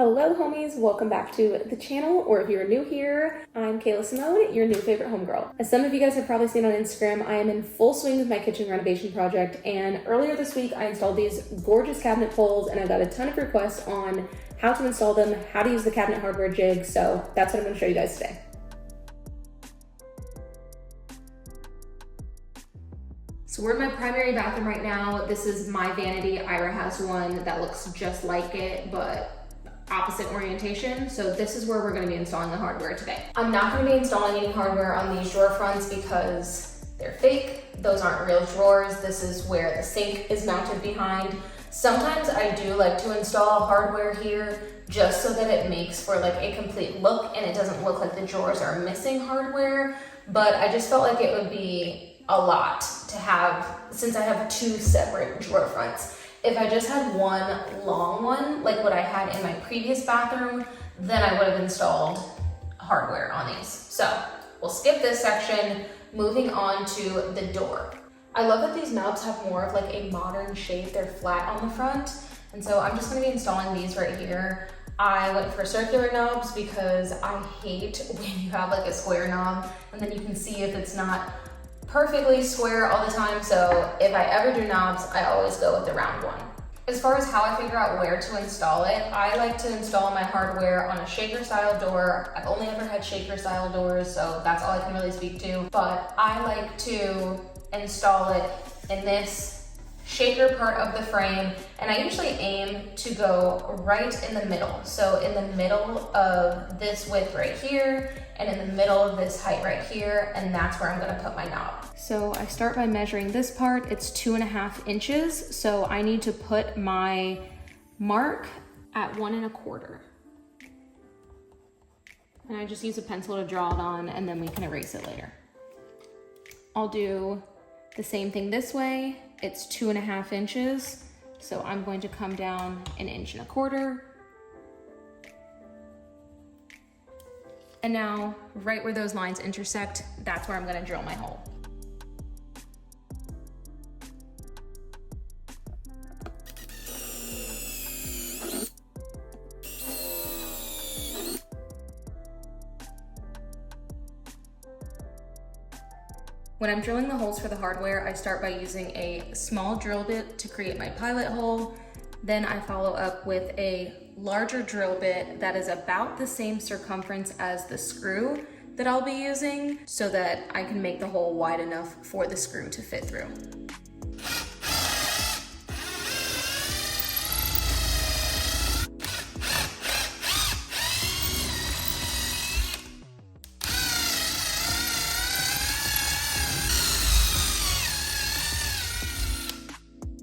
Hello homies, welcome back to the channel, or if you're new here, I'm Kayla Simone, your new favorite homegirl. As some of you guys have probably seen on Instagram, I am in full swing with my kitchen renovation project, and earlier this week I installed these gorgeous cabinet pulls, and I got a ton of requests on how to install them, how to use the cabinet hardware jig, so that's what I'm going to show you guys today. So we're in my primary bathroom right now. This is my vanity. Ira has one that looks just like it, but opposite orientation. So this is where we're going to be installing the hardware today. I'm not going to be installing any hardware on these drawer fronts because they're fake. Those aren't real drawers. This is where the sink is mounted behind. Sometimes I do like to install hardware here just so that it makes for like a complete look and it doesn't look like the drawers are missing hardware. But I just felt like it would be a lot to have, since I have two separate drawer fronts. If I just had one long one, like what I had in my previous bathroom, then I would have installed hardware on these. So we'll skip this section, moving on to the door. I love that these knobs have more of like a modern shape. They're flat on the front. And so I'm just gonna be installing these right here. I went for circular knobs because I hate when you have like a square knob and then you can see if it's not perfectly square all the time, so if I ever do knobs, I always go with the round one. As far as how I figure out where to install it, I like to install my hardware on a shaker style door. I've only ever had shaker style doors, so that's all I can really speak to, but I like to install it in this shaker part of the frame, and I usually aim to go right in the middle. So in the middle of this width right here, and in the middle of this height right here, and that's where I'm gonna put my knob. So I start by measuring this part. It's 2.5 inches. So I need to put my mark at 1 1/4. And I just use a pencil to draw it on, and then we can erase it later. I'll do the same thing this way. It's 2.5 inches. So I'm going to come down 1 1/4 inches. And now, right where those lines intersect, that's where I'm gonna drill my hole. When I'm drilling the holes for the hardware, I start by using a small drill bit to create my pilot hole. Then I follow up with a larger drill bit that is about the same circumference as the screw that I'll be using so that I can make the hole wide enough for the screw to fit through.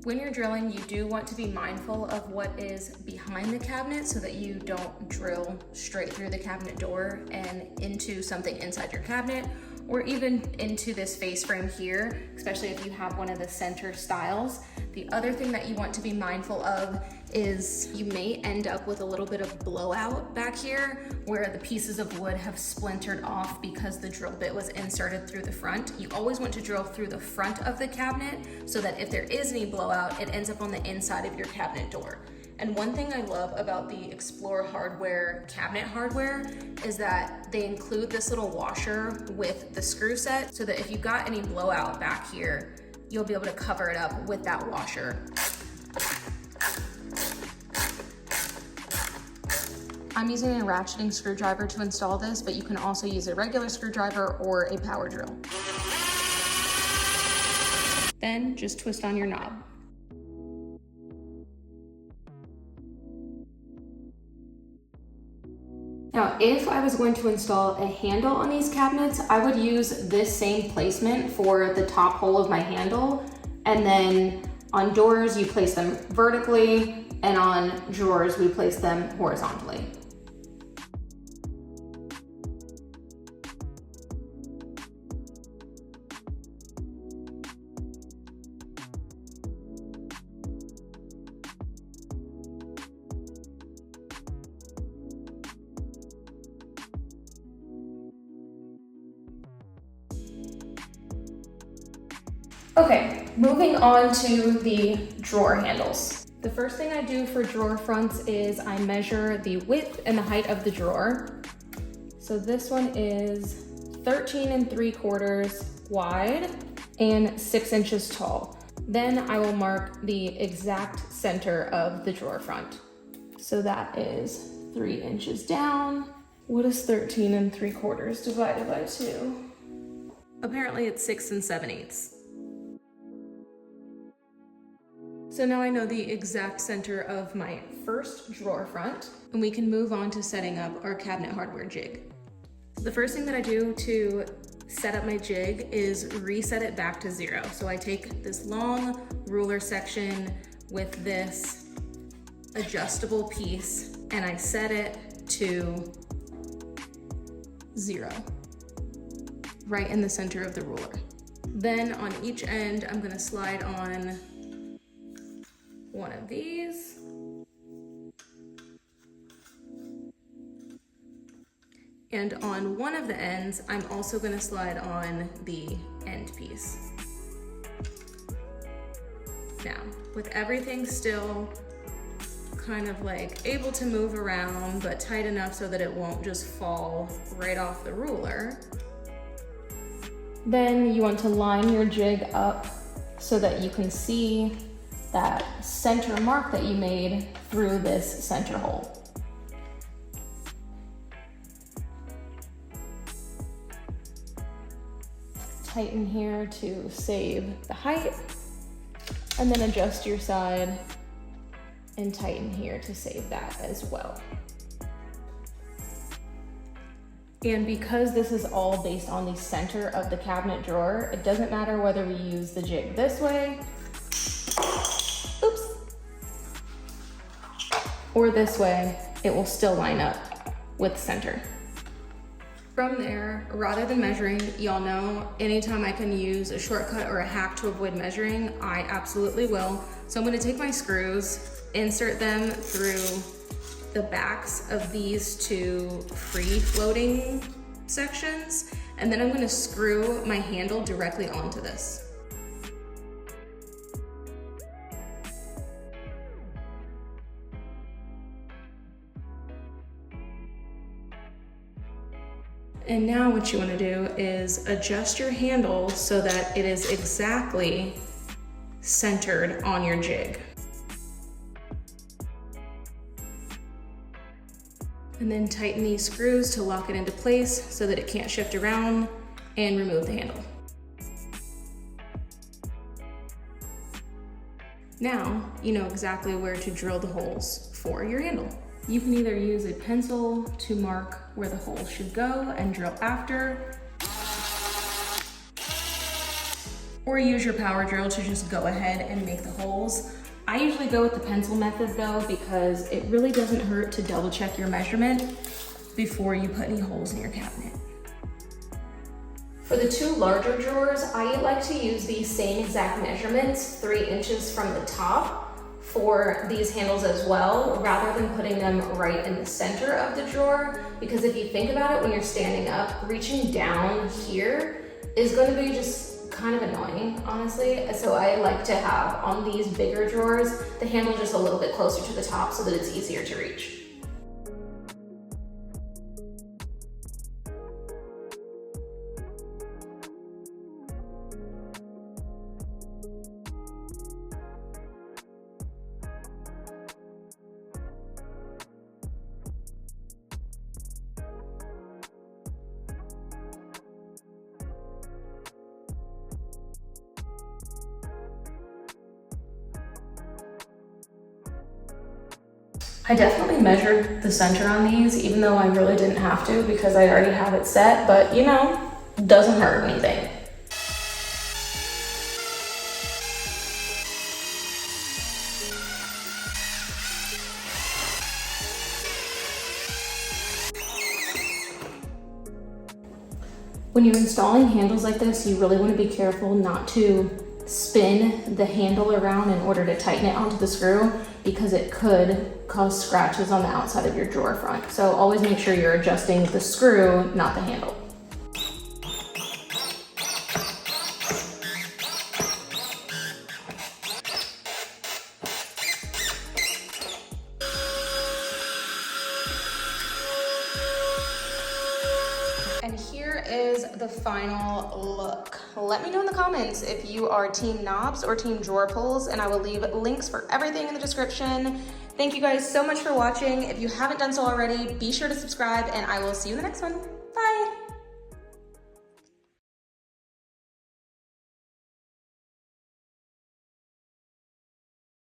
When you're drilling, you do want to be mindful of what is behind the cabinet so that you don't drill straight through the cabinet door and into something inside your cabinet, or even into this face frame here, especially if you have one of the center styles. The other thing that you want to be mindful of is you may end up with a little bit of blowout back here where the pieces of wood have splintered off because the drill bit was inserted through the front. You always want to drill through the front of the cabinet so that if there is any blowout, it ends up on the inside of your cabinet door. And one thing I love about the Explore hardware cabinet hardware is that they include this little washer with the screw set so that if you got any blowout back here, you'll be able to cover it up with that washer. I'm using a ratcheting screwdriver to install this, but you can also use a regular screwdriver or a power drill. Then just twist on your knob. Now, if I was going to install a handle on these cabinets, I would use this same placement for the top hole of my handle. And then on doors, you place them vertically, and on drawers, we place them horizontally. Okay, moving on to the drawer handles. The first thing I do for drawer fronts is I measure the width and the height of the drawer. So this one is 13 3/4 wide and 6 inches tall. Then I will mark the exact center of the drawer front. So that is 3 inches down. What is 13 3/4 divided by 2? Apparently it's 6 7/8. So now I know the exact center of my first drawer front, and we can move on to setting up our cabinet hardware jig. The first thing that I do to set up my jig is reset it back to 0. So I take this long ruler section with this adjustable piece and I set it to 0, right in the center of the ruler. Then on each end, I'm gonna slide on one of these. And on one of the ends, I'm also gonna slide on the end piece. Now, with everything still kind of like able to move around, but tight enough so that it won't just fall right off the ruler, then you want to line your jig up so that you can see that center mark that you made through this center hole. Tighten here to save the height, and then adjust your side and tighten here to save that as well. And because this is all based on the center of the cabinet drawer, it doesn't matter whether we use the jig this way, oops, or this way, it will still line up with center. From there, rather than measuring, y'all know, anytime I can use a shortcut or a hack to avoid measuring, I absolutely will. So I'm gonna take my screws, insert them through the backs of these two free floating sections, and then I'm gonna screw my handle directly onto this. And now what you want to do is adjust your handle so that it is exactly centered on your jig. And then tighten these screws to lock it into place so that it can't shift around, and remove the handle. Now you know exactly where to drill the holes for your handle. You can either use a pencil to mark where the hole should go and drill after, or use your power drill to just go ahead and make the holes. I usually go with the pencil method though, because it really doesn't hurt to double check your measurement before you put any holes in your cabinet. For the two larger drawers, I like to use the same exact measurements, 3 inches from the top, for these handles as well, rather than putting them right in the center of the drawer. Because if you think about it, when you're standing up, reaching down here is going to be just kind of annoying, honestly. So I like to have on these bigger drawers, the handle just a little bit closer to the top so that it's easier to reach. I definitely measured the center on these, even though I really didn't have to because I already have it set, but you know, doesn't hurt anything. When you're installing handles like this, you really want to be careful not to spin the handle around in order to tighten it onto the screw, because it could cause scratches on the outside of your drawer front. So always make sure you're adjusting the screw, not the handle. here is the final look. Let me know in the comments if you are team knobs or team drawer pulls, and I will leave links for everything in the description. Thank you guys so much for watching. If you haven't done so already, be sure to subscribe, and I will see you in the next one. Bye.